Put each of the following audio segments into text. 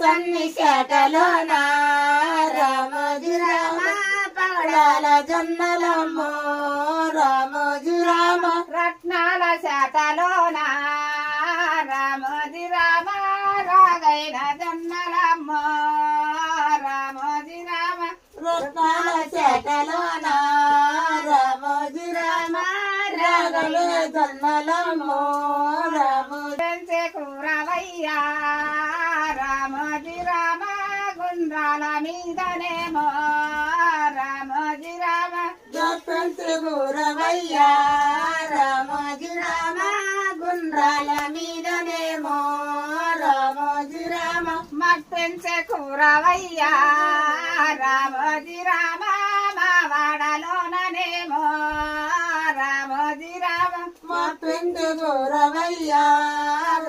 సన్ని చేటలోన రామోజీ రామ పగడాల జొన్నలమ్మో రామోజీ రామ రత్నాల చేటలోన రామోజీ రామ రాగైన జొన్నలమ్మో రామోజీ రామ రత్నాల చేటలోన రామోజీ రామ రాగలే జొన్నలమ్మో రామోజీ కూరవయ్యా రామోజీ రామ గుండ్రాల మీదనేమో రామోజీ రామ జపంతి గురవయ్యా రామోజీ రామ గుండ్రాల మీదనేమో రామోజీ రామ మట్టెంచే కూరవయ్యా రామోజీ రామ మా వాడలోననేమో రామోజీ రామ మా పిండి గురవయ్యా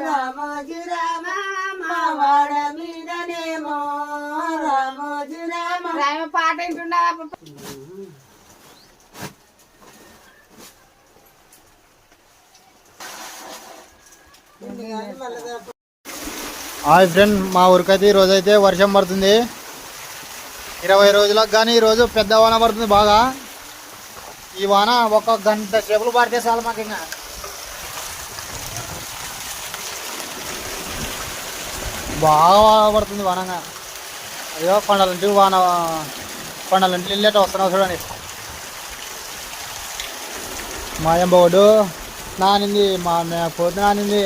రామోజీ రామ మా వాడ మీదనేమో రామోజీ రామ రామ పాట వింటున్నా హాయ్ ఫ్రెండ్, మా ఊరికైతే ఈరోజు అయితే వర్షం పడుతుంది. 20 రోజులకు కానీ ఈరోజు పెద్ద వాన పడుతుంది బాగా. ఈ వాన ఒక గంట సేపులు పడితే చాలు మాకు. ఇంకా బాగా పడుతుంది వానగా. అయ్యో కొండలంటి వాన, కొండలంటి వెళ్ళేట వస్తున్నావు చూడండి. మాయం బోర్డు నానింది, మా పోతు నానింది.